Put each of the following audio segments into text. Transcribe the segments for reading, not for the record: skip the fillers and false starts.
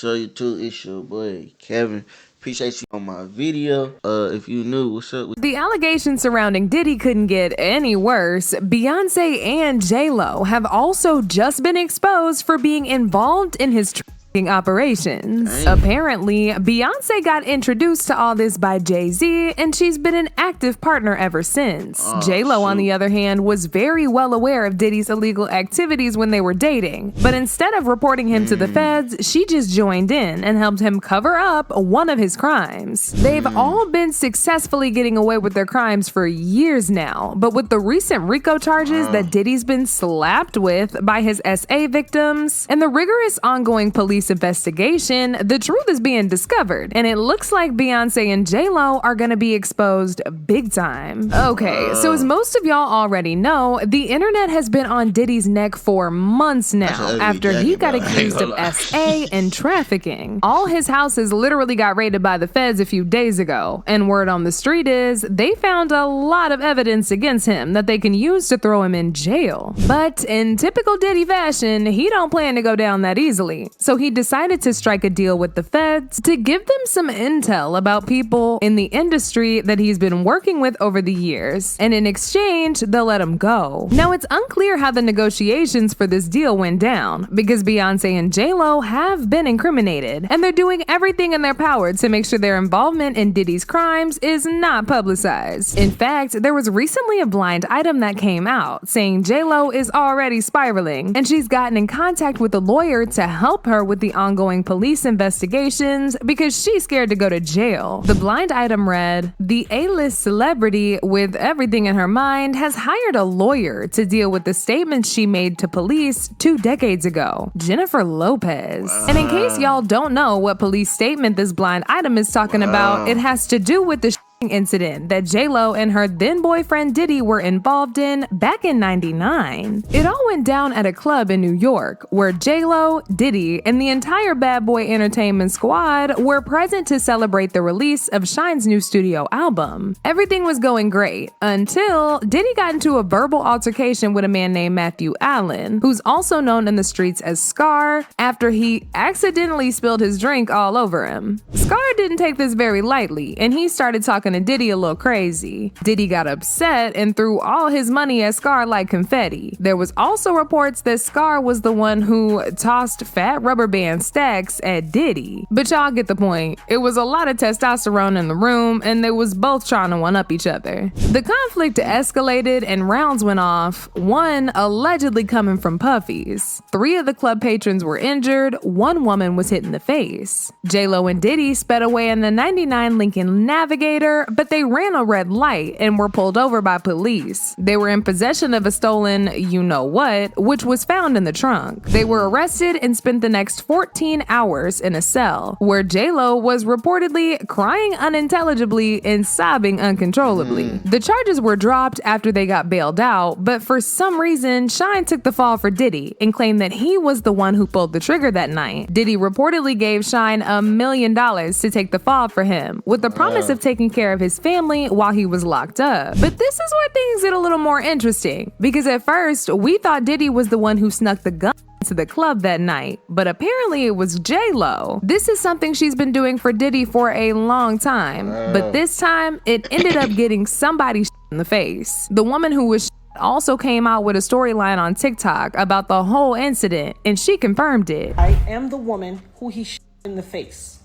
show you too? It's your boy Kevin. Appreciate you on my video. If you new, what's up? The allegations surrounding Diddy couldn't get any worse. Beyonce and JLo have also just been exposed for being involved in his operations. Dang. Apparently, Beyonce got introduced to all this by Jay-Z, and she's been an active partner ever since. JLo, on the other hand, was very well aware of Diddy's illegal activities when they were dating, but instead of reporting him to the feds, she just joined in and helped him cover up one of his crimes. They've all been successfully getting away with their crimes for years now, but with the recent RICO charges that Diddy's been slapped with by his SA victims and the rigorous ongoing police investigation, the truth is being discovered, and it looks like Beyonce and JLo are gonna be exposed big time. Okay, so as most of y'all already know, the internet has been on Diddy's neck for months now after he got accused of SA and trafficking. All his houses literally got raided by the feds a few days ago, and word on the street is they found a lot of evidence against him that they can use to throw him in jail. But in typical Diddy fashion, he don't plan to go down that easily, so he decided to strike a deal with the feds to give them some intel about people in the industry that he's been working with over the years, and in exchange, they'll let him go. Now, it's unclear how the negotiations for this deal went down, because Beyonce and JLo have been incriminated, and they're doing everything in their power to make sure their involvement in Diddy's crimes is not publicized. In fact, there was recently a blind item that came out saying JLo is already spiraling, and she's gotten in contact with a lawyer to help her with the ongoing police investigations because she's scared to go to jail. The blind item read, "The A-list celebrity with everything in her mind has hired a lawyer to deal with the statements she made to police 2 decades ago, Jennifer Lopez." And in case y'all don't know what police statement this blind item is talking about, it has to do with the incident that JLo and her then boyfriend Diddy were involved in back in '99. It all went down at a club in New York where JLo, Diddy, and the entire Bad Boy Entertainment squad were present to celebrate the release of Shine's new studio album. Everything was going great until Diddy got into a verbal altercation with a man named Matthew Allen, who's also known in the streets as Scar, after he accidentally spilled his drink all over him. Scar didn't take this very lightly, and he started talking to Diddy a little crazy. Diddy got upset and threw all his money at Scar like confetti. There was also reports that Scar was the one who tossed fat rubber band stacks at Diddy. But y'all get the point. It was a lot of testosterone in the room, and they was both trying to one-up each other. The conflict escalated and rounds went off, one allegedly coming from Puffy's. 3 of the club patrons were injured, 1 woman was hit in the face. JLo and Diddy sped away in the '99 Lincoln Navigator, but they ran a red light and were pulled over by police. They were in possession of a stolen you-know-what, which was found in the trunk. They were arrested and spent the next 14 hours in a cell, where JLo was reportedly crying unintelligibly and sobbing uncontrollably. The charges were dropped after they got bailed out, but for some reason, Shine took the fall for Diddy and claimed that he was the one who pulled the trigger that night. Diddy reportedly gave Shine $1 million to take the fall for him, with the promise of taking care of his family while he was locked up. But this is where things get a little more interesting, because at first we thought Diddy was the one who snuck the gun to the club that night, but apparently it was JLo. This is something she's been doing for Diddy for a long time, but this time it ended up getting somebody in the face. The woman who was also came out with a storyline on TikTok about the whole incident, and she confirmed it. I am the woman who he in the face.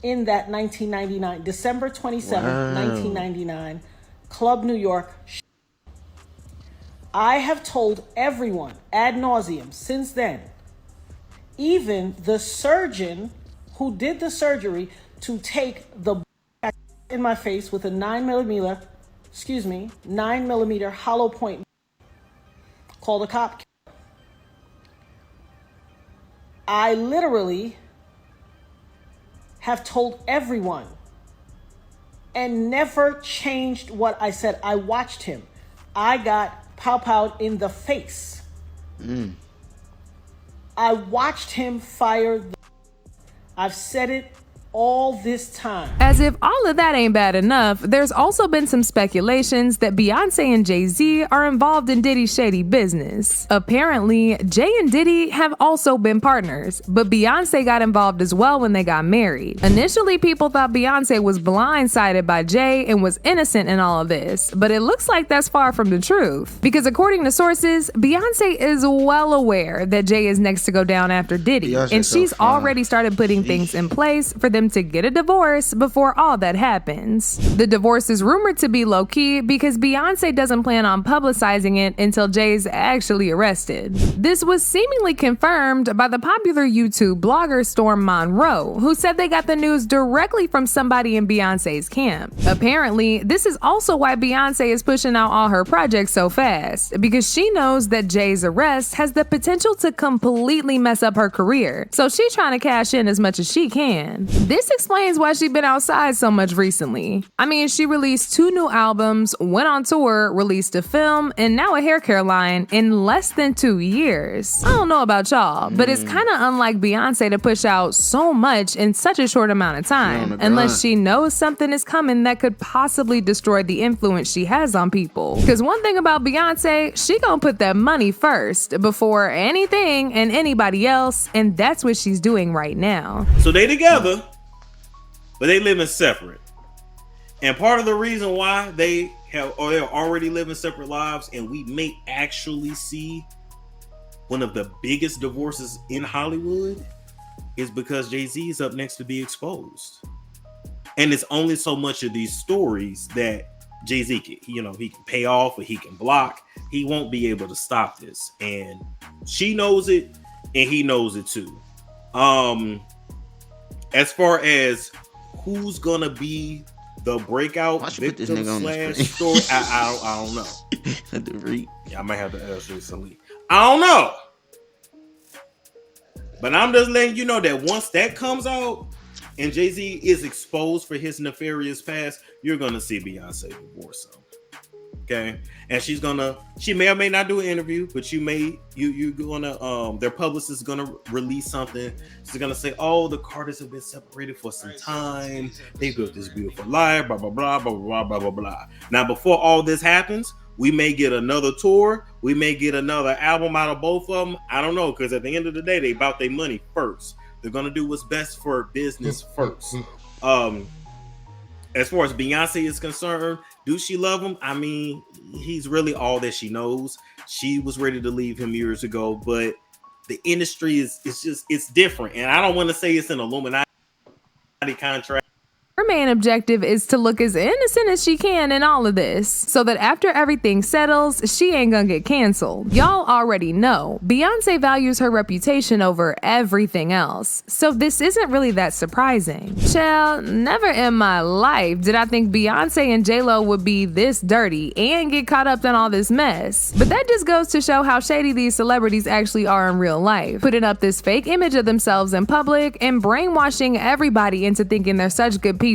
In that 1999, December 27th, 1999, Club New York. I have told everyone ad nauseum since then, even the surgeon who did the surgery, to take the in my face with a 9mm hollow point. Call the cop. I literally have told everyone and never changed what I said. I watched him. I got pow-powed in the face. I watched him fire. I've said it all this time. As if all of that ain't bad enough, there's also been some speculations that Beyonce and Jay-Z are involved in Diddy's shady business. Apparently, Jay and Diddy have also been partners, but Beyonce got involved as well when they got married. Initially, people thought Beyonce was blindsided by Jay and was innocent in all of this, but it looks like that's far from the truth. Because according to sources, Beyonce is well aware that Jay is next to go down after Diddy, and she's already started putting things in place for them to get a divorce before all that happens. The divorce is rumored to be low-key because Beyonce doesn't plan on publicizing it until Jay's actually arrested. This was seemingly confirmed by the popular YouTube blogger Storm Monroe, who said they got the news directly from somebody in Beyonce's camp. Apparently, this is also why Beyonce is pushing out all her projects so fast, because she knows that Jay's arrest has the potential to completely mess up her career, so she's trying to cash in as much as she can. This explains why she's been outside so much recently. I mean, she released 2 new albums, went on tour, released a film, and now a hair care line in less than 2 years. I don't know about y'all, but it's kind of unlike Beyonce to push out so much in such a short amount of time, unless she knows something is coming that could possibly destroy the influence she has on people. Because one thing about Beyonce, she gonna put that money first before anything and anybody else, and that's what she's doing right now. So they together, but they living separate. And part of the reason why they're already living separate lives, and we may actually see one of the biggest divorces in Hollywood, is because Jay-Z is up next to be exposed. And it's only so much of these stories that Jay-Z can, he can pay off or he can block. He won't be able to stop this. And she knows it, and he knows it too. As far as who's gonna be the breakout victim slash story, I don't know. Yeah, I might have to ask recently. I don't know. But I'm just letting you know that once that comes out and Jay-Z is exposed for his nefarious past, you're gonna see Beyonce divorce him. Okay, and she may or may not do an interview, but you're gonna their publicist is gonna release something. She's gonna say, "Oh, the Carters have been separated for some time. They built this beautiful life, blah blah blah blah blah blah blah blah." Now, before all this happens, we may get another tour. We may get another album out of both of them. I don't know, because at the end of the day, they about their money first. They're gonna do what's best for business first. As far as Beyonce is concerned, do she love him? I mean, he's really all that she knows. She was ready to leave him years ago, but the industry it's different. And I don't want to say it's an Illuminati contract. Her main objective is to look as innocent as she can in all of this, so that after everything settles, she ain't gonna get canceled. Y'all already know, Beyonce values her reputation over everything else, so this isn't really that surprising. Child, never in my life did I think Beyonce and J-Lo would be this dirty and get caught up in all this mess. But that just goes to show how shady these celebrities actually are in real life, putting up this fake image of themselves in public and brainwashing everybody into thinking they're such good people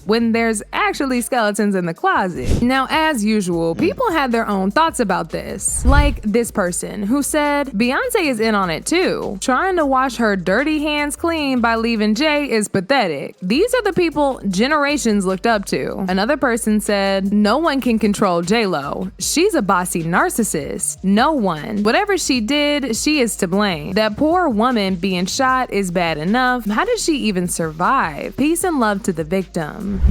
when there's actually skeletons in the closet. Now, as usual, people had their own thoughts about this. Like this person who said, Beyonce is in on it too. Trying to wash her dirty hands clean by leaving Jay is pathetic. These are the people generations looked up to. Another person said, no one can control J-Lo. She's a bossy narcissist. No one. Whatever she did, she is to blame. That poor woman being shot is bad enough. How did she even survive? Peace and love to the victim.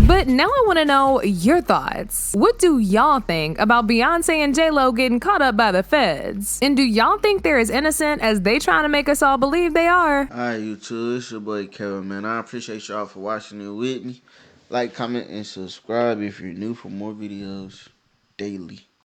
But now I want to know your thoughts. What do y'all think about Beyonce and J-Lo getting caught up by the feds? And do y'all think they're as innocent as they trying to make us all believe they are? Alright, YouTube, it's your boy Kevin, man. I appreciate y'all for watching it with me. Like, comment, and subscribe if you're new for more videos daily.